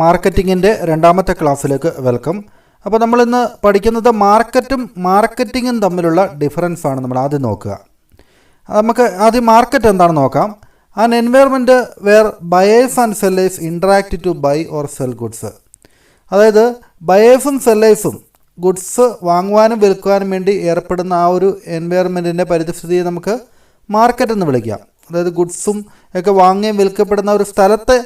മാർക്കറ്റിങ്ങിൻ്റെ രണ്ടാമത്തെ ക്ലാസ്സിലേക്ക് വെൽക്കം. അപ്പോൾ നമ്മളിന്ന് പഠിക്കുന്നത് മാർക്കറ്റും മാർക്കറ്റിങ്ങും തമ്മിലുള്ള ഡിഫറൻസ് ആണ് നമ്മൾ ആദ്യം നോക്കുക. നമുക്ക് ആദ്യം മാർക്കറ്റ് എന്താണെന്ന് നോക്കാം. An environment where buyers and sellers interact to buy or sell goods. അതായത് ബയേഴ്സും സെല്ലേഴ്സും ഗുഡ്സ് വാങ്ങുവാനും വിൽക്കുവാനും വേണ്ടി ഏർപ്പെടുന്ന ആ ഒരു എൻവയർമെൻറ്റിൻ്റെ പരിസ്ഥിതിയെ നമുക്ക് മാർക്കറ്റ് എന്ന് വിളിക്കാം. അതായത് ഗുഡ്സും ഒക്കെ വാങ്ങുകയും വിൽക്കപ്പെടുന്ന ഒരു സ്ഥലത്തെ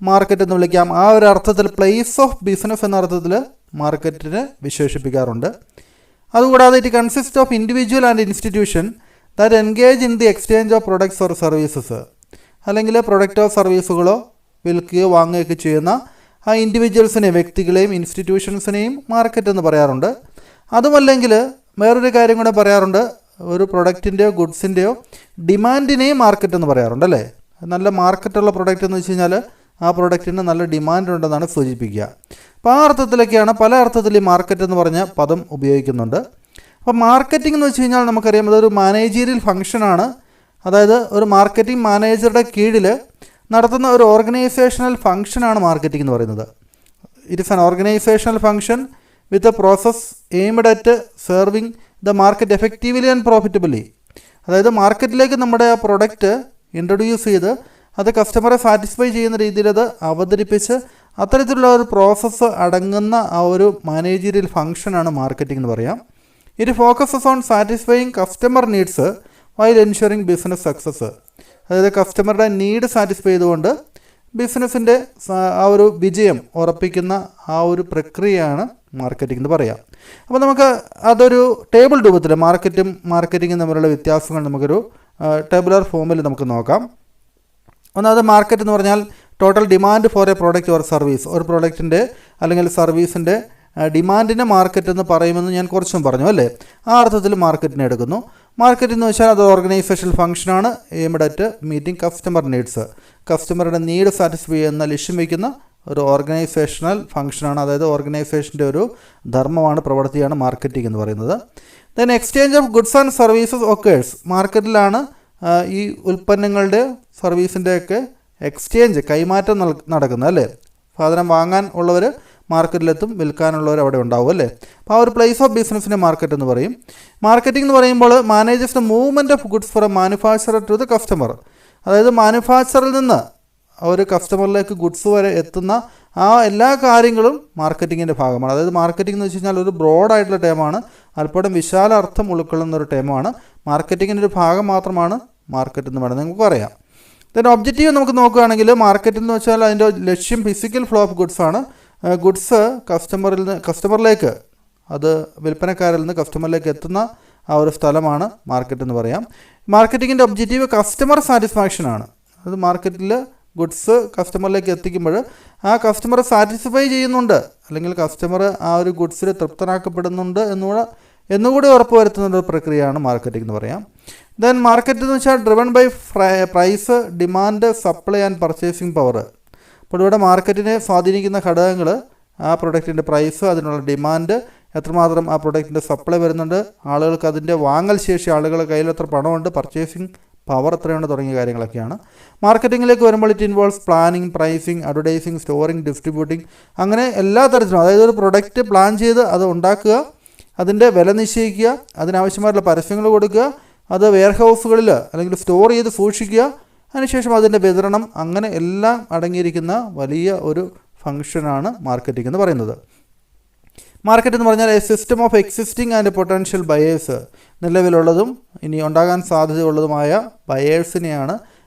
മാർക്കറ്റ് എന്ന് വിളിക്കാം. ആ ഒരു അർത്ഥത്തിൽ പ്ലേസ് ഓഫ് ബിസിനസ് എന്ന അർത്ഥത്തിൽ മാർക്കറ്റിനെ വിശേഷിപ്പിക്കാറുണ്ട്. അതുകൂടാതെ it consist of individual and institution that engage in the exchange of products or services. അല്ലെങ്കിൽ പ്രൊഡക്റ്റോ സർവീസുകളോ വിൽക്കുകയോ വാങ്ങുകയൊക്കെ ചെയ്യുന്ന ആ ഇൻഡിവിജ്വൽസിനെയും വ്യക്തികളെയും ഇൻസ്റ്റിറ്റ്യൂഷൻസിനെയും മാർക്കറ്റ് എന്ന് പറയാറുണ്ട്. അതുമല്ലെങ്കിൽ വേറൊരു കാര്യം കൂടെ പറയാറുണ്ട്, ഒരു പ്രൊഡക്റ്റിൻ്റെയോ ഗുഡ്സിൻ്റെയോ ഡിമാൻഡിനെയും മാർക്കറ്റ് എന്ന് പറയാറുണ്ട് അല്ലേ. നല്ല മാർക്കറ്റുള്ള പ്രൊഡക്റ്റ് എന്ന് വെച്ച് കഴിഞ്ഞാൽ ആ പ്രൊഡക്റ്റിന് നല്ല ഡിമാൻഡ് ഉണ്ടെന്നാണ് സൂചിപ്പിക്കുക. അപ്പോൾ ആ അർത്ഥത്തിലൊക്കെയാണ് പല അർത്ഥത്തിൽ ഈ മാർക്കറ്റ് എന്ന് പറഞ്ഞ പദം ഉപയോഗിക്കുന്നുണ്ട്. അപ്പോൾ മാർക്കറ്റിംഗ് എന്ന് വെച്ച് കഴിഞ്ഞാൽ നമുക്കറിയാം അതൊരു മാനേജീരിയൽ ഫംഗ്ഷനാണ്. അതായത് ഒരു മാർക്കറ്റിംഗ് മാനേജറുടെ കീഴിൽ നടത്തുന്ന ഒരു ഓർഗനൈസേഷണൽ ഫംഗ്ഷനാണ് മാർക്കറ്റിംഗ് എന്ന് പറയുന്നത്. It is an organisational function with a process aimed at serving the market effectively and profitably. അതായത് മാർക്കറ്റിലേക്ക് നമ്മുടെ ആ പ്രൊഡക്റ്റ് ഇൻട്രൊഡ്യൂസ് ചെയ്ത് അത് കസ്റ്റമറെ സാറ്റിസ്ഫൈ ചെയ്യുന്ന രീതിയിൽ അത് അവതരിപ്പിച്ച് അത്തരത്തിലുള്ള ഒരു പ്രോസസ്സ് അടങ്ങുന്ന ആ ഒരു മാനേജീരിയൽ ഫംഗ്ഷനാണ് മാർക്കറ്റിംഗ് എന്ന് പറയാം. It focuses on satisfying customer needs while ensuring business success. അതായത് കസ്റ്റമറുടെ നീഡ് സാറ്റിസ്ഫൈ ചെയ്തുകൊണ്ട് ബിസിനസ്സിൻ്റെ ആ ഒരു വിജയം ഉറപ്പിക്കുന്ന ആ ഒരു പ്രക്രിയയാണ് മാർക്കറ്റിംഗ് എന്ന് പറയാം. അപ്പോൾ നമുക്ക് അതൊരു ടേബിൾ രൂപത്തിൽ മാർക്കറ്റും മാർക്കറ്റിങ്ങും തമ്മിലുള്ള വ്യത്യാസങ്ങൾ നമുക്കൊരു ടേബുലർ ഫോമിൽ നമുക്ക് നോക്കാം. ഒന്നാമത് മാർക്കറ്റ് എന്ന് പറഞ്ഞാൽ total demand for A product or service. ഒരു പ്രോഡക്റ്റിൻ്റെ അല്ലെങ്കിൽ സർവീസിൻ്റെ ഡിമാൻഡിനെ മാർക്കറ്റ് എന്ന് പറയുമെന്ന് ഞാൻ കുറച്ചും പറഞ്ഞു അല്ലേ. ആ അർത്ഥത്തിൽ മാർക്കറ്റിനെ എടുക്കുന്നു. മാർക്കറ്റ് എന്ന് വെച്ചാൽ അത് ഓർഗനൈസേഷണൽ ഫംഗ്ഷനാണ് aimed at meeting customer needs. കസ്റ്റമറുടെ നീഡ് സാറ്റിസ്ഫൈ ചെയ്യുന്ന ലക്ഷ്യം വയ്ക്കുന്ന ഒരു ഓർഗനൈസേഷണൽ ഫംഗ്ഷനാണ്. അതായത് ഓർഗനൈസേഷൻ്റെ ഒരു ധർമ്മമാണ്, പ്രവൃത്തിയാണ് മാർക്കറ്റിംഗ് എന്ന് പറയുന്നത്. Then exchange of goods and services occurs. മാർക്കറ്റിലാണ് ഈ ഉൽപ്പന്നങ്ങളുടെ സർവീസിൻ്റെയൊക്കെ എക്സ്ചേഞ്ച് കൈമാറ്റം നടക്കുന്നത് അല്ലേ. സാധനം വാങ്ങാൻ ഉള്ളവർ മാർക്കറ്റിലെത്തും, വിൽക്കാനുള്ളവർ അവിടെ ഉണ്ടാവും അല്ലേ. അപ്പോൾ ആ ഒരു പ്ലേസ് ഓഫ് ബിസിനസ്സിനെ മാർക്കറ്റ് എന്ന് പറയും. മാർക്കറ്റിംഗ് എന്ന് പറയുമ്പോൾ manages the movement of goods from manufacturer to the customer. അതായത് മാനുഫാക്ചറിൽ നിന്ന് ഒരു കസ്റ്റമറിലേക്ക് ഗുഡ്സ് വരെ എത്തുന്ന ആ എല്ലാ കാര്യങ്ങളും മാർക്കറ്റിങ്ങിൻ്റെ ഭാഗമാണ്. അതായത് മാർക്കറ്റിംഗ് എന്ന് വെച്ച് കഴിഞ്ഞാൽ ഒരു ബ്രോഡായിട്ടുള്ള ടേമാണ്, അല്പം വിശാല അർത്ഥം ഉൾക്കൊള്ളുന്ന ഒരു ടേമാണ്. മാർക്കറ്റിങ്ങിൻ്റെ ഒരു ഭാഗം മാത്രമാണ് മാർക്കറ്റ് എന്ന് വേണമെങ്കിൽ നമുക്ക് പറയാം. ദെൻ ഒബ്ജക്റ്റീവ് നമുക്ക് നോക്കുകയാണെങ്കിൽ മാർക്കറ്റ് എന്ന് വെച്ചാൽ അതിൻ്റെ ലക്ഷ്യം ഫിസിക്കൽ ഫ്ലോ ഓഫ് ഗുഡ്സ് ആണ്. ഗുഡ്സ് കസ്റ്റമറിലേക്ക്, അത് വിൽപ്പനക്കാരിൽ നിന്ന് കസ്റ്റമറിലേക്ക് എത്തുന്ന ആ ഒരു സ്ഥലമാണ് മാർക്കറ്റ് എന്ന് പറയാം. മാർക്കറ്റിങ്ങിൻ്റെ ഒബ്ജക്റ്റീവ് കസ്റ്റമർ സാറ്റിസ്ഫാക്ഷൻ ആണ്. അത് മാർക്കറ്റിൽ ഗുഡ്സ് കസ്റ്റമറിലേക്ക് എത്തിക്കുമ്പോൾ ആ കസ്റ്റമർ സാറ്റിസ്ഫൈ ചെയ്യുന്നുണ്ട്, അല്ലെങ്കിൽ കസ്റ്റമർ ആ ഒരു ഗുഡ്സിൽ തൃപ്തനാക്കപ്പെടുന്നുണ്ട് എന്നുകൂടി ഉറപ്പുവരുത്തുന്ന ഒരു പ്രക്രിയയാണ് മാർക്കറ്റിംഗ് എന്ന് പറയാം. ദെൻ മാർക്കറ്റ് എന്ന് വെച്ചാൽ driven by price, demand, supply and purchasing power. അപ്പോൾ ഇവിടെ മാർക്കറ്റിനെ സ്വാധീനിക്കുന്ന ഘടകങ്ങൾ ആ പ്രൊഡക്റ്റിൻ്റെ പ്രൈസ്, അതിനുള്ള ഡിമാൻഡ്, എത്രമാത്രം ആ പ്രൊഡക്റ്റിൻ്റെ സപ്ലൈ വരുന്നുണ്ട്, ആളുകൾക്ക് അതിൻ്റെ വാങ്ങൽ ശേഷി, ആളുകളുടെ കയ്യിൽ എത്ര പണമുണ്ട്, പർച്ചേസിങ് പവർ എത്രയുണ്ട് തുടങ്ങിയ കാര്യങ്ങളൊക്കെയാണ്. മാർക്കറ്റിങ്ങിലേക്ക് വരുമ്പോൾ it involves planning, pricing, advertising, storing, distributing, അങ്ങനെ എല്ലാ തരത്തിലും. അതായത് ഒരു പ്രൊഡക്റ്റ് പ്ലാൻ ചെയ്ത് അത് ഉണ്ടാക്കുക, അതിൻ്റെ വില നിശ്ചയിക്കുക, അതിനാവശ്യമായിട്ടുള്ള പരസ്യങ്ങൾ കൊടുക്കുക, അത് വെയർഹൗസുകളിൽ അല്ലെങ്കിൽ സ്റ്റോർ ചെയ്ത് സൂക്ഷിക്കുക, അതിനുശേഷം അതിൻ്റെ വിതരണം, അങ്ങനെ എല്ലാം അടങ്ങിയിരിക്കുന്ന വലിയ ഒരു ഫംഗ്ഷനാണ് മാർക്കറ്റിംഗ് എന്ന് പറയുന്നത്. മാർക്കറ്റ് എന്ന് പറഞ്ഞാൽ a system of existing and potential buyers. നിലവിലുള്ളതും ഇനി ഉണ്ടാകാൻ സാധ്യതയുള്ളതുമായ ബയേഴ്സിനെയാണ്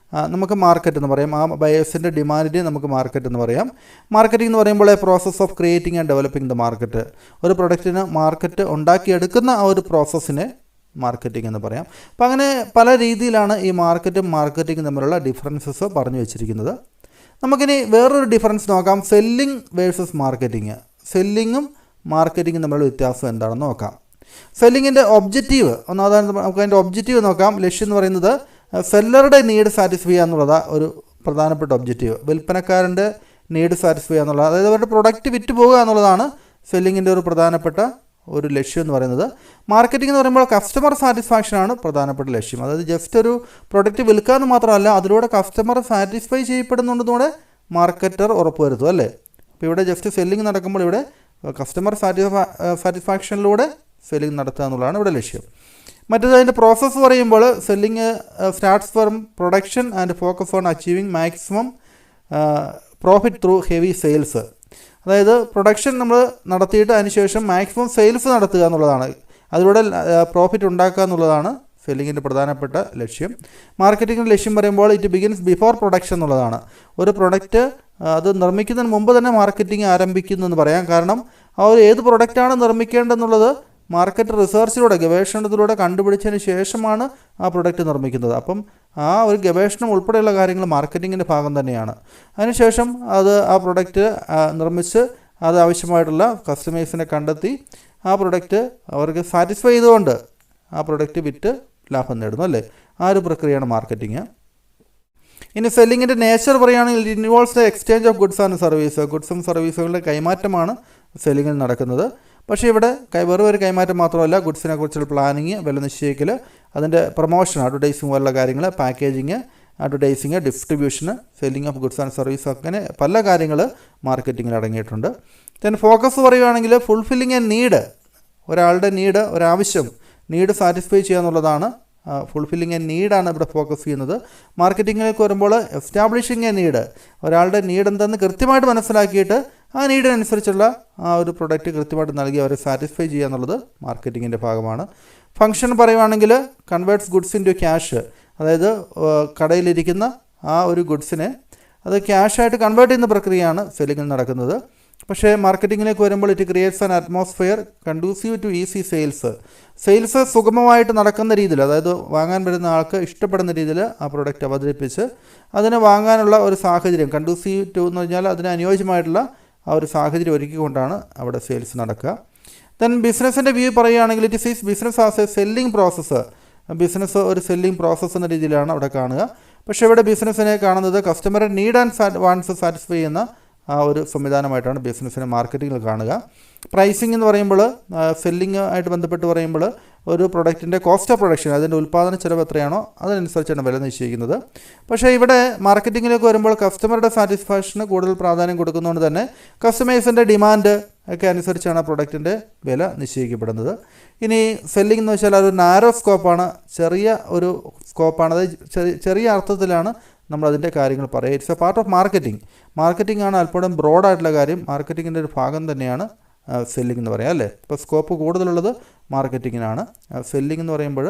നമുക്ക് മാർക്കറ്റ് എന്ന് പറയാം. ആ ബയേഴ്സിൻ്റെ ഡിമാൻഡിനെ നമുക്ക് മാർക്കറ്റ് എന്ന് പറയാം. മാർക്കറ്റിംഗ് എന്ന് പറയുമ്പോൾ A process of creating and developing the market. ഒരു പ്രൊഡക്റ്റിന് മാർക്കറ്റ് ഉണ്ടാക്കിയെടുക്കുന്ന ആ ഒരു പ്രോസസ്സിനെ മാർക്കറ്റിംഗ് എന്ന് പറയാം. അപ്പോൾ അങ്ങനെ പല രീതിയിലാണ് ഈ മാർക്കറ്റും മാർക്കറ്റിംഗും തമ്മിലുള്ള ഡിഫറൻസസ് പറഞ്ഞു വെച്ചിരിക്കുന്നത്. നമുക്കിനി വേറൊരു ഡിഫറൻസ് നോക്കാം, സെല്ലിംഗ് വേഴ്സസ് മാർക്കറ്റിംഗ്. സെല്ലിങ്ങും മാർക്കറ്റിംഗും തമ്മിലുള്ള വ്യത്യാസം എന്താണെന്ന് നോക്കാം. സെല്ലിങ്ങിൻ്റെ ഒബ്ജക്റ്റീവ് ഒന്നാമതാണ്, നമുക്ക് അതിൻ്റെ ഒബ്ജക്റ്റീവ് നോക്കാം. ലക്ഷ്യം എന്ന് പറയുന്നത് സെല്ലറുടെ നീഡ് സാറ്റിസ്ഫൈ ചെയ്യുക എന്നുള്ളതാണ് ഒരു പ്രധാനപ്പെട്ട ഒബ്ജക്റ്റീവ്. വിൽപ്പനക്കാരൻ്റെ നീഡ് സാറ്റിസ്ഫൈ ചെയ്യുക എന്നുള്ളത്, അതായത് അവരുടെ പ്രൊഡക്റ്റ് വിറ്റ് പോകുക എന്നുള്ളതാണ് സെല്ലിങ്ങിൻ്റെ ഒരു പ്രധാനപ്പെട്ട ഒരു ലക്ഷ്യം എന്ന് പറയുന്നത്. മാർക്കറ്റിംഗ് എന്ന് പറയുമ്പോൾ കസ്റ്റമർ സാറ്റിസ്ഫാക്ഷനാണ് പ്രധാനപ്പെട്ട ലക്ഷ്യം. അതായത് ജസ്റ്റ് ഒരു പ്രൊഡക്റ്റ് വിൽക്കുക എന്ന് മാത്രമല്ല, അതിലൂടെ കസ്റ്റമർ സാറ്റിസ്ഫൈ ചെയ്യപ്പെടുന്നുണ്ടെന്നൂടെ മാർക്കറ്റർ ഉറപ്പുവരുത്തും അല്ലേ. അപ്പോൾ ഇവിടെ ജസ്റ്റ് സെല്ലിംഗ് നടക്കുമ്പോൾ ഇവിടെ കസ്റ്റമർ സാറ്റിസ്ഫാക്ഷനിലൂടെ സെല്ലിംഗ് നടത്തുക എന്നുള്ളതാണ് ഇവിടെ ലക്ഷ്യം. മറ്റേത് അതിൻ്റെ പ്രോസസ്സ് പറയുമ്പോൾ selling starts from production and focus on achieving maximum profit through heavy sales. അതായത് പ്രൊഡക്ഷൻ നമ്മൾ നടത്തിയിട്ട് അതിനുശേഷം മാക്സിമം സെയിൽസ് നടത്തുക എന്നുള്ളതാണ്, അതിലൂടെ പ്രോഫിറ്റ് ഉണ്ടാക്കുക എന്നുള്ളതാണ് സെല്ലിങ്ങിൻ്റെ പ്രധാനപ്പെട്ട ലക്ഷ്യം. മാർക്കറ്റിങ്ങിൻ്റെ ലക്ഷ്യം പറയുമ്പോൾ ഇറ്റ് ബിഗിൻസ് ബിഫോർ പ്രൊഡക്ഷൻ എന്നുള്ളതാണ്. ഒരു പ്രൊഡക്റ്റ് അത് നിർമ്മിക്കുന്നതിന് മുമ്പ് തന്നെ മാർക്കറ്റിംഗ് ആരംഭിക്കുന്നു എന്ന് പറയാം. കാരണം ആ ഒരു ഏത് പ്രൊഡക്റ്റാണ് നിർമ്മിക്കേണ്ടതെന്നുള്ളത് മാർക്കറ്റ് റിസർച്ചിലൂടെ ഗവേഷണത്തിലൂടെ കണ്ടുപിടിച്ചതിന് ശേഷമാണ് ആ പ്രൊഡക്റ്റ് നിർമ്മിക്കുന്നത്. അപ്പം ആ ഒരു ഗവേഷണം ഉൾപ്പെടെയുള്ള കാര്യങ്ങൾ മാർക്കറ്റിങ്ങിൻ്റെ ഭാഗം തന്നെയാണ്. അതിനുശേഷം ആ പ്രൊഡക്റ്റ് നിർമ്മിച്ച് അത് ആവശ്യമായിട്ടുള്ള കസ്റ്റമേഴ്സിനെ കണ്ടെത്തി ആ പ്രൊഡക്റ്റ് അവർക്ക് സാറ്റിസ്ഫൈ ചെയ്തുകൊണ്ട് ആ പ്രൊഡക്റ്റ് വിറ്റ് ലാഭം നേടുന്നു അല്ലേ. ആ ഒരു പ്രക്രിയയാണ് മാർക്കറ്റിംഗ്. ഇനി സെല്ലിങ്ങിൻ്റെ നേച്ചർ പറയുകയാണെങ്കിൽ it involves the exchange of goods and service. ഗുഡ്സും സർവീസുകളുടെ കൈമാറ്റമാണ് സെല്ലിങ്ങിൽ നടക്കുന്നത്. പക്ഷേ ഇവിടെ വെറും ഒരു കൈമാറ്റം മാത്രമല്ല, ഗുഡ്സിനെ കുറിച്ചുള്ള പ്ലാനിങ്, വില നിശ്ചയിക്കൽ, അതിൻ്റെ പ്രൊമോഷൻ, അഡ്വർടൈസിങ് പോലുള്ള കാര്യങ്ങൾ, പാക്കേജിങ്, അഡ്വർടൈസിങ്, ഡിസ്ട്രിബ്യൂഷന്, selling of goods and service, അങ്ങനെ പല കാര്യങ്ങൾ മാർക്കറ്റിങ്ങിൽ അടങ്ങിയിട്ടുണ്ട്. ദെൻ ഫോക്കസ് പറയുകയാണെങ്കിൽ ഫുൾഫില്ലിങ് എ നീഡ്, ഒരാളുടെ ഒരാവശ്യം സാറ്റിസ്ഫൈ ചെയ്യുക എന്നുള്ളതാണ്. ഫുൾഫില്ലിങ് എ നീഡാണ് ഇവിടെ ഫോക്കസ് ചെയ്യുന്നത്. മാർക്കറ്റിങ്ങിലേക്ക് വരുമ്പോൾ എസ്റ്റാബ്ലിഷിങ് എ നീഡ്, ഒരാളുടെ നീഡ് എന്തെന്ന് കൃത്യമായിട്ട് മനസ്സിലാക്കിയിട്ട് ആ നീഡിനനുസരിച്ചുള്ള ആ ഒരു പ്രൊഡക്റ്റ് കൃത്യമായിട്ട് നൽകി അവരെ സാറ്റിസ്ഫൈ ചെയ്യുക എന്നുള്ളത് മാർക്കറ്റിങ്ങിൻ്റെ ഭാഗമാണ്. ഫംഗ്ഷൻ പറയുവാണെങ്കിൽ converts goods into cash, അതായത് കടയിലിരിക്കുന്ന ആ ഒരു ഗുഡ്സിനെ അത് ക്യാഷായിട്ട് കൺവേർട്ട് ചെയ്യുന്ന പ്രക്രിയയാണ് സെല്ലിങ്ങിൽ നടക്കുന്നത്. പക്ഷേ മാർക്കറ്റിങ്ങിലേക്ക് വരുമ്പോൾ it creates an atmosphere conducive to easy sales സുഗമമായിട്ട് നടക്കുന്ന രീതിയിൽ, അതായത് വാങ്ങാൻ വരുന്ന ആൾക്ക് ഇഷ്ടപ്പെടുന്ന രീതിയിൽ ആ പ്രൊഡക്റ്റ് അവതരിപ്പിച്ച് അതിനെ വാങ്ങാനുള്ള ഒരു സാഹചര്യം, കണ്ടൂസീവ് ടു എന്ന് പറഞ്ഞാൽ അതിന് അനുയോജ്യമായിട്ടുള്ള ആ ഒരു സാഹചര്യം ഒരുക്കിക്കൊണ്ടാണ് അവിടെ സെയിൽസ് നടക്കുക. ദെൻ ബിസിനസ്സിൻ്റെ വ്യൂ പറയുകയാണെങ്കിൽ it is business as A selling process. Business ഒരു സെല്ലിംഗ് പ്രോസസ്സ് എന്ന രീതിയിലാണ് അവിടെ കാണുക. പക്ഷേ ഇവിടെ ബിസിനസ്സിനെ കാണുന്നത് കസ്റ്റമറെ നീഡ് ആൻഡ് വാണ്ട്സ് സാറ്റിസ്ഫൈ ചെയ്യുന്ന ആ ഒരു സംവിധാനമായിട്ടാണ് ബിസിനസ്സിനെ മാർക്കറ്റിങ്ങിൽ കാണുക. പ്രൈസിംഗ് എന്ന് പറയുമ്പോൾ സെല്ലിംഗ് ആയിട്ട് ബന്ധപ്പെട്ട് പറയുമ്പോൾ ഒരു പ്രൊഡക്റ്റിൻ്റെ കോസ്റ്റ് ഓഫ് പ്രൊഡക്ഷൻ, അതിൻ്റെ ഉൽപ്പാദന ചിലവ് എത്രയാണോ അതിനനുസരിച്ചാണ് വില നിശ്ചയിക്കുന്നത്. പക്ഷേ ഇവിടെ മാർക്കറ്റിങ്ങിലേക്ക് വരുമ്പോൾ കസ്റ്റമറുടെ സാറ്റിസ്ഫാക്ഷന് കൂടുതൽ പ്രാധാന്യം കൊടുക്കുന്നതുകൊണ്ട് തന്നെ കസ്റ്റമേഴ്സിൻ്റെ ഡിമാൻഡ് ഒക്കെ അനുസരിച്ചാണ് പ്രൊഡക്റ്റിൻ്റെ വില നിശ്ചയിക്കപ്പെടുന്നത്. ഇനി സെല്ലിംഗ് എന്ന് വെച്ചാൽ അതൊരു നാരോ സ്കോപ്പാണ്, ചെറിയ ഒരു സ്കോപ്പാണ്, അത് ചെറിയ അർത്ഥത്തിലാണ് നമ്മളതിൻ്റെ കാര്യങ്ങൾ പറയുക. It's A part of marketing ആണ് അല്പം ബ്രോഡായിട്ടുള്ള കാര്യം. മാർക്കറ്റിങ്ങിൻ്റെ ഒരു ഭാഗം തന്നെയാണ് സെല്ലിംഗ് എന്ന് പറയാം അല്ലേ. ഇപ്പോൾ സ്കോപ്പ് കൂടുതലുള്ളത് മാർക്കറ്റിങ്ങിനാണ്. സെല്ലിംഗ് എന്ന് പറയുമ്പോൾ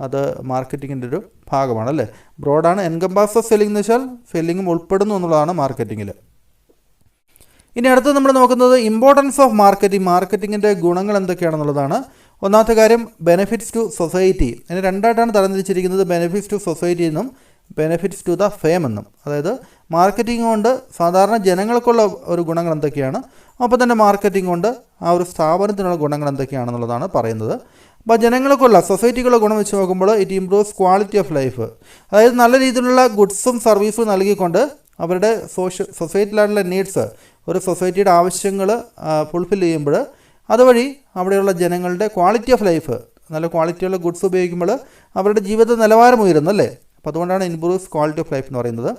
അത് മാർക്കറ്റിങ്ങിൻ്റെ ഒരു ഭാഗമാണ് അല്ലേ. ബ്രോഡാണ്. എൻകംപാസ് സെല്ലിംഗ് എന്ന് വെച്ചാൽ സെല്ലിങ്ങും ഉൾപ്പെടുന്നു എന്നുള്ളതാണ് മാർക്കറ്റിങ്ങിൽ. ഇനി അടുത്ത് നമ്മൾ നോക്കുന്നത് ഇമ്പോർട്ടൻസ് ഓഫ് മാർക്കറ്റിങ്ങിൻ്റെ ഗുണങ്ങൾ എന്തൊക്കെയാണെന്നുള്ളതാണ്. ഒന്നാമത്തെ കാര്യം ബെനിഫിറ്റ്സ് ടു സൊസൈറ്റി. അതിന് രണ്ടായിട്ടാണ് തരംതിരിച്ചിരിക്കുന്നത്, ബെനിഫിറ്റ്സ് ടു സൊസൈറ്റി എന്നും ബെനിഫിറ്റ്സ് ടു ദ ഫെയിം എന്നും. അതായത് മാർക്കറ്റിംഗ് കൊണ്ട് സാധാരണ ജനങ്ങൾക്കുള്ള ഒരു ഗുണങ്ങൾ എന്തൊക്കെയാണ്, അപ്പോൾ തന്നെ മാർക്കറ്റിംഗ് കൊണ്ട് ആ ഒരു സ്ഥാപനത്തിനുള്ള ഗുണങ്ങൾ എന്തൊക്കെയാണെന്നുള്ളതാണ് പറയുന്നത്. അപ്പോൾ ജനങ്ങൾക്കുള്ള സൊസൈറ്റിക്കുള്ള ഗുണം വെച്ച് നോക്കുമ്പോൾ it improves quality of life. അതായത് നല്ല രീതിയിലുള്ള ഗുഡ്സും സർവീസും നൽകിക്കൊണ്ട് അവരുടെ സൊസൈറ്റിയിലുള്ള നീഡ്സ്, ഒരു സൊസൈറ്റിയുടെ ആവശ്യങ്ങൾ ഫുൾഫിൽ ചെയ്യുമ്പോൾ അതുവഴി അവിടെയുള്ള ജനങ്ങളുടെ ക്വാളിറ്റി ഓഫ് ലൈഫ്, നല്ല ക്വാളിറ്റിയുള്ള ഗുഡ്സ് ഉപയോഗിക്കുമ്പോൾ അവരുടെ ജീവിത നിലവാരം ഉയരുന്നു അല്ലേ. അപ്പോൾ അതുകൊണ്ടാണ് ഇംപ്രൂവ്സ് ക്വാളിറ്റി ഓഫ് ലൈഫ് എന്ന് പറയുന്നത്.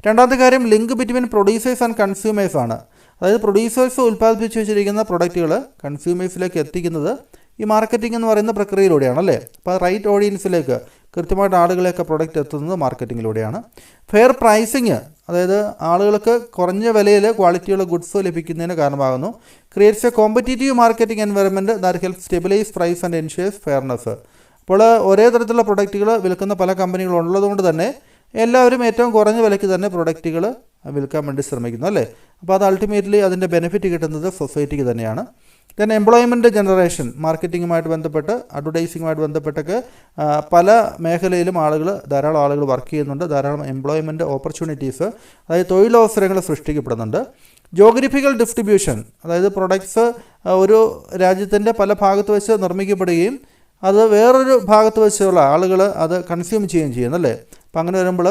രണ്ടാമത്തെ കാര്യം link between producers and consumers ആണ്. അതായത് പ്രൊഡ്യൂസേഴ്സ് ഉൽപ്പാദിപ്പിച്ച് വെച്ചിരിക്കുന്ന പ്രൊഡക്റ്റുകൾ കൺസ്യൂമേഴ്സിലേക്ക് എത്തിക്കുന്നത് ഈ മാർക്കറ്റിംഗ് എന്ന് പറയുന്ന പ്രക്രിയയിലൂടെയാണ് അല്ലേ. അപ്പോൾ റൈറ്റ് ഓഡിയൻസിലേക്ക് കൃത്യമായിട്ട് ആളുകളെയൊക്കെ പ്രൊഡക്റ്റ് എത്തുന്നത് മാർക്കറ്റിങ്ങിലൂടെയാണ്. ഫെയർ പ്രൈസിങ്, അതായത് ആളുകൾക്ക് കുറഞ്ഞ വിലയിൽ ക്വാളിറ്റിയുള്ള ഗുഡ്സ് ലഭിക്കുന്നതിന് കാരണമാകുന്നു. Creates a competitive marketing environment that help stabilize price and ensures fairness. അപ്പോൾ ഒരേ തരത്തിലുള്ള പ്രൊഡക്റ്റുകൾ വിൽക്കുന്ന പല കമ്പനികളുള്ളതുകൊണ്ട് തന്നെ എല്ലാവരും ഏറ്റവും കുറഞ്ഞ വിലയ്ക്ക് തന്നെ പ്രൊഡക്റ്റുകൾ വിൽക്കാൻ വേണ്ടി ശ്രമിക്കുന്നു അല്ലേ. അപ്പോൾ അത് അൾട്ടിമേറ്റ്ലി അതിൻ്റെ ബെനിഫിറ്റ് കിട്ടുന്നത് സൊസൈറ്റിക്ക് തന്നെയാണ്. ദെൻ എംപ്ലോയ്മെൻറ്റ് ജനറേഷൻ, മാർക്കറ്റിങ്ങുമായിട്ട് ബന്ധപ്പെട്ട് അഡ്വർടൈസിങ്ങുമായിട്ട് ബന്ധപ്പെട്ടൊക്കെ പല മേഖലയിലും ധാരാളം ആളുകൾ വർക്ക് ചെയ്യുന്നുണ്ട്. ധാരാളം എംപ്ലോയ്മെൻറ്റ് ഓപ്പർച്യൂണിറ്റീസ്, അതായത് തൊഴിലവസരങ്ങൾ സൃഷ്ടിക്കപ്പെടുന്നുണ്ട്. ജോഗ്രഫിക്കൽ ഡിസ്ട്രിബ്യൂഷൻ, അതായത് പ്രൊഡക്ട്സ് ഒരു രാജ്യത്തിൻ്റെ പല ഭാഗത്ത് വെച്ച് നിർമ്മിക്കപ്പെടുകയും അത് വേറൊരു ഭാഗത്ത് വെച്ചുള്ള ആളുകൾ അത് കൺസ്യൂം ചെയ്യുകയും ചെയ്യുന്നല്ലേ. അപ്പം അങ്ങനെ വരുമ്പോൾ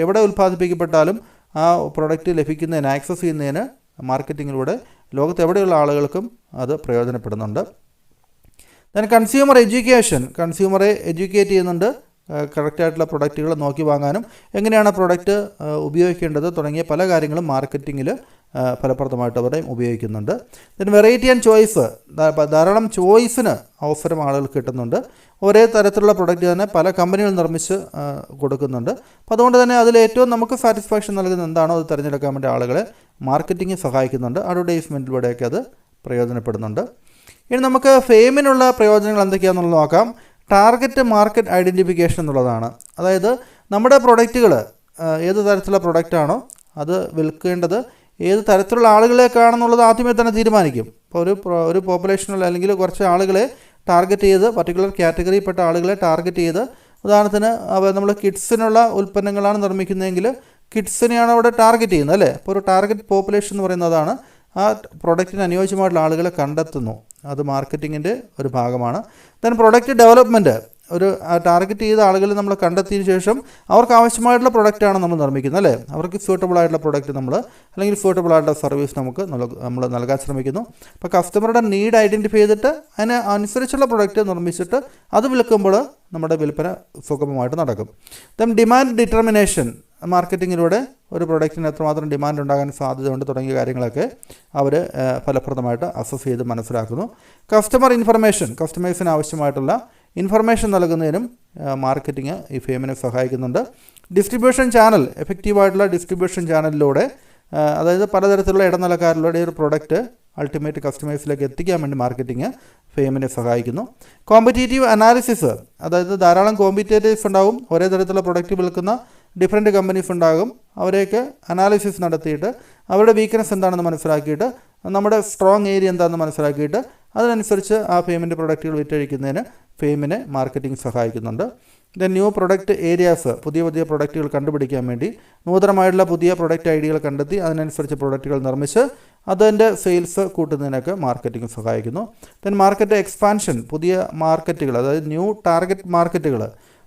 എവിടെ ഉൽപ്പാദിപ്പിക്കപ്പെട്ടാലും ആ പ്രൊഡക്റ്റ് ലഭിക്കുന്നതിന്, ആക്സസ് ചെയ്യുന്നതിന് മാർക്കറ്റിങ്ങിലൂടെ ലോകത്ത് എവിടെയുള്ള ആളുകൾക്കും അത് പ്രയോജനപ്പെടുന്നുണ്ട്. ദെൻ കൺസ്യൂമർ എഡ്യൂക്കേഷൻ, കൺസ്യൂമറെ എഡ്യൂക്കേറ്റ് ചെയ്യുന്നുണ്ട് കറക്റ്റായിട്ടുള്ള പ്രൊഡക്റ്റുകൾ നോക്കി വാങ്ങാനും എങ്ങനെയാണ് പ്രൊഡക്റ്റ് ഉപയോഗിക്കേണ്ടത് തുടങ്ങിയ പല കാര്യങ്ങളും മാർക്കറ്റിങ്ങിൽ ഫലപ്രദമായിട്ട് അവരുടെയും ഉപയോഗിക്കുന്നുണ്ട്. ദെൻ വെറൈറ്റി ആൻഡ് ചോയ്സ്, ധാരാളം ചോയ്സിന് അവസരം ആളുകൾക്ക് കിട്ടുന്നുണ്ട്. ഒരേ തരത്തിലുള്ള പ്രൊഡക്റ്റ് തന്നെ പല കമ്പനികൾ നിർമ്മിച്ച് കൊടുക്കുന്നുണ്ട്. അപ്പോൾ അതുകൊണ്ട് തന്നെ അതിലേറ്റവും നമുക്ക് സാറ്റിസ്ഫാക്ഷൻ നൽകുന്ന എന്താണോ അത് തിരഞ്ഞെടുക്കാൻ വേണ്ടി ആളുകളെ മാർക്കറ്റിംഗ് സഹായിക്കുന്നുണ്ട്. അഡ്വർടൈസ്മെൻറ്റിലൂടെയൊക്കെ അത് പ്രയോജനപ്പെടുന്നുണ്ട്. ഇനി നമുക്ക് ഫെയിമിനുള്ള പ്രയോജനങ്ങൾ എന്തൊക്കെയാണെന്നുള്ളത് നോക്കാം. ടാർഗറ്റ് മാർക്കറ്റ് ഐഡൻറ്റിഫിക്കേഷൻ എന്നുള്ളതാണ്. അതായത് നമ്മുടെ പ്രൊഡക്റ്റുകൾ ഏത് തരത്തിലുള്ള പ്രൊഡക്റ്റാണോ അത് വിൽക്കേണ്ടത് ഏത് തരത്തിലുള്ള ആളുകളേക്കാണെന്നുള്ളത് ആദ്യമേ തന്നെ തീരുമാനിക്കും. ഇപ്പോൾ ഒരു പോപ്പുലേഷനിൽ അല്ലെങ്കിൽ കുറച്ച് ആളുകളെ ടാർഗറ്റ് ചെയ്ത് പർട്ടിക്കുലർ കാറ്റഗറിയിൽപ്പെട്ട ആളുകളെ ടാർഗറ്റ് ചെയ്ത്, ഉദാഹരണത്തിന് നമ്മൾ കിഡ്സിനുള്ള ഉൽപ്പന്നങ്ങളാണ് നിർമ്മിക്കുന്നതെങ്കിൽ കിഡ്സിനെയാണ് അവിടെ ടാർഗറ്റ് ചെയ്യുന്നത് അല്ലേ. അപ്പോൾ ഒരു ടാർഗറ്റ് പോപ്പുലേഷൻ എന്ന് പറയുന്നതാണ് ആ പ്രൊഡക്റ്റിന് അനുയോജ്യമായിട്ടുള്ള ആളുകളെ കണ്ടെത്തുന്നു. അത് മാർക്കറ്റിങ്ങിൻ്റെ ഒരു ഭാഗമാണ്. ദെൻ പ്രൊഡക്റ്റ് ഡെവലപ്മെൻറ്റ്, ഒരു ടാർഗറ്റ് ചെയ്ത ആളുകൾ നമ്മൾ കണ്ടെത്തിയതിന് ശേഷം അവർക്ക് ആവശ്യമായിട്ടുള്ള പ്രൊഡക്റ്റാണ് നമ്മൾ നിർമ്മിക്കുന്നത് അല്ലേ. അവർക്ക് സ്യൂട്ടബിൾ ആയിട്ടുള്ള പ്രൊഡക്റ്റ് അല്ലെങ്കിൽ സ്യൂട്ടബിൾ ആയിട്ടുള്ള സർവീസ് നമ്മൾ നൽകാൻ ശ്രമിക്കുന്നു. അപ്പോൾ കസ്റ്റമറുടെ നീഡ് ഐഡൻറ്റിഫൈ ചെയ്തിട്ട് അതിന് അനുസരിച്ചുള്ള പ്രൊഡക്റ്റ് നിർമ്മിച്ചിട്ട് അത് വിൽക്കുമ്പോൾ നമ്മുടെ വിൽപ്പന സുഗമമായിട്ട് നടക്കും. ദെൻ ഡിമാൻഡ് ഡിറ്റർമിനേഷൻ, മാർക്കറ്റിങ്ങിലൂടെ ഒരു പ്രൊഡക്റ്റിന് എത്രമാത്രം ഡിമാൻഡ് ഉണ്ടാകാൻ സാധ്യതയുണ്ട് തുടങ്ങിയ കാര്യങ്ങളൊക്കെ അവർ ഫലപ്രദമായിട്ട് അസസ് ചെയ്ത് മനസ്സിലാക്കുന്നു. കസ്റ്റമർ ഇൻഫർമേഷൻ, കസ്റ്റമേഴ്സിന് ആവശ്യമായിട്ടുള്ള ഇൻഫർമേഷൻ നൽകുന്നതിനും മാർക്കറ്റിംഗ് ഈ ഫെയിമിനെ സഹായിക്കുന്നുണ്ട്. ഡിസ്ട്രിബ്യൂഷൻ ചാനൽ, എഫക്റ്റീവായിട്ടുള്ള ഡിസ്ട്രിബ്യൂഷൻ ചാനലിലൂടെ, അതായത് പലതരത്തിലുള്ള ഇടനിലക്കാരിലൂടെ ഒരു പ്രൊഡക്റ്റ് അൾട്ടിമേറ്റ് കസ്റ്റമേഴ്സിലേക്ക് എത്തിക്കാൻ വേണ്ടി മാർക്കറ്റിംഗ് ഫെയിമിനെ സഹായിക്കുന്നു. കോമ്പറ്റീറ്റീവ് അനാലിസിസ്, അതായത് ധാരാളം കോമ്പറ്റേറ്റേഴ്സ് ഉണ്ടാകും, ഒരേ തരത്തിലുള്ള പ്രൊഡക്റ്റ് വിൽക്കുന്ന ഡിഫറെൻറ്റ് കമ്പനീസ് ഉണ്ടാകും. അവരെയൊക്കെ അനാലിസിസ് നടത്തിയിട്ട് അവരുടെ വീക്ക്നെസ് എന്താണെന്ന് മനസ്സിലാക്കിയിട്ട് നമ്മുടെ സ്ട്രോങ് ഏരിയ എന്താണെന്ന് മനസ്സിലാക്കിയിട്ട് അതിനനുസരിച്ച് ആ ഫെയിമിൻ്റെ പ്രൊഡക്റ്റുകൾ വിറ്റഴിക്കുന്നതിന് ഫെയിമിനെ മാർക്കറ്റിംഗ് സഹായിക്കുന്നുണ്ട്. ദെൻ ന്യൂ പ്രൊഡക്റ്റ് ഏരിയാസ്, പുതിയ പ്രൊഡക്റ്റുകൾ കണ്ടുപിടിക്കാൻ വേണ്ടി നൂതനമായിട്ടുള്ള പുതിയ പ്രൊഡക്റ്റ് ഐഡിയകൾ കണ്ടെത്തി അതിനനുസരിച്ച് പ്രൊഡക്റ്റുകൾ നിർമ്മിച്ച് അതിൻ്റെ സെയിൽസ് കൂട്ടുന്നതിനൊക്കെ മാർക്കറ്റിംഗ് സഹായിക്കുന്നു. ദെൻ മാർക്കറ്റ് എക്സ്പാൻഷൻ, പുതിയ മാർക്കറ്റുകൾ, അതായത് ന്യൂ ടാർഗറ്റ് മാർക്കറ്റുകൾ.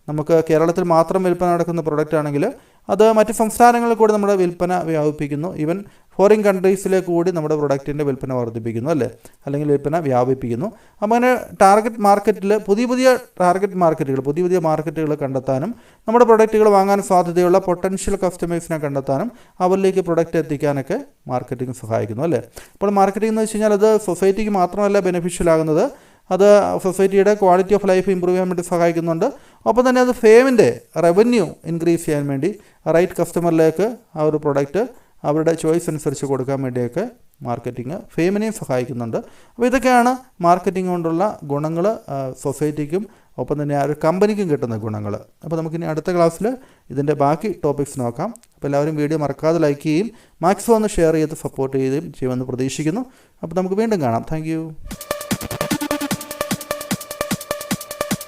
നമുക്ക് കേരളത്തിൽ മാത്രം വിൽപ്പന നടക്കുന്ന പ്രൊഡക്റ്റ് ആണെങ്കിൽ അത് മറ്റ് സംസ്ഥാനങ്ങളിൽ കൂടി നമ്മുടെ വിൽപ്പന വ്യാപിപ്പിക്കുന്നു. ഈവൻ ഫോറിൻ കൺട്രീസിലേക്ക് കൂടി നമ്മുടെ പ്രൊഡക്റ്റിൻ്റെ വിൽപ്പന വർദ്ധിപ്പിക്കുന്നു അല്ലേ, അല്ലെങ്കിൽ വിൽപ്പന വ്യാപിപ്പിക്കുന്നു. അങ്ങനെ ടാർഗറ്റ് മാർക്കറ്റിൽ പുതിയ ടാർഗറ്റ് മാർക്കറ്റുകൾ, പുതിയ മാർക്കറ്റുകൾ കണ്ടെത്താനും നമ്മുടെ പ്രൊഡക്റ്റുകൾ വാങ്ങാൻ സാധ്യതയുള്ള പൊട്ടൻഷ്യൽ കസ്റ്റമേഴ്സിനെ കണ്ടെത്താനും അവരിലേക്ക് പ്രൊഡക്റ്റ് എത്തിക്കാനൊക്കെ മാർക്കറ്റിംഗ് സഹായിക്കുന്നു അല്ലേ. അപ്പോൾ മാർക്കറ്റിംഗ് എന്ന് വെച്ച് കഴിഞ്ഞാൽ അത് സൊസൈറ്റിക്ക് മാത്രമല്ല ബെനിഫിഷ്യൽ ആകുന്നത്, അത് സൊസൈറ്റിയുടെ ക്വാളിറ്റി ഓഫ് ലൈഫ് ഇമ്പ്രൂവ് ചെയ്യാൻ വേണ്ടി സഹായിക്കുന്നുണ്ട്. ഒപ്പം തന്നെ അത് ഫെയിമിൻ്റെ റവന്യൂ ഇൻക്രീസ് ചെയ്യാൻ വേണ്ടി റൈറ്റ് കസ്റ്റമറിലേക്ക് ആ ഒരു പ്രൊഡക്റ്റ് അവരുടെ ചോയ്സ് അനുസരിച്ച് കൊടുക്കാൻ വേണ്ടിയൊക്കെ മാർക്കറ്റിംഗ് ഫെയിമിനെയും സഹായിക്കുന്നുണ്ട്. അപ്പോൾ ഇതൊക്കെയാണ് മാർക്കറ്റിംഗ് കൊണ്ടുള്ള ഗുണങ്ങൾ സൊസൈറ്റിക്കും ഒപ്പം തന്നെ ആ ഒരു കമ്പനിക്കും കിട്ടുന്ന ഗുണങ്ങൾ. അപ്പോൾ നമുക്കിനി അടുത്ത ക്ലാസ്സിൽ ഇതിൻ്റെ ബാക്കി ടോപ്പിക്സ് നോക്കാം. അപ്പോൾ എല്ലാവരും വീഡിയോ മറക്കാതെ ലൈക്ക് ചെയ്യുകയും മാക്സിമം ഒന്ന് ഷെയർ ചെയ്ത് സപ്പോർട്ട് ചെയ്യുകയും ചെയ്യുമെന്ന് പ്രതീക്ഷിക്കുന്നു. അപ്പോൾ നമുക്ക് വീണ്ടും കാണാം. താങ്ക്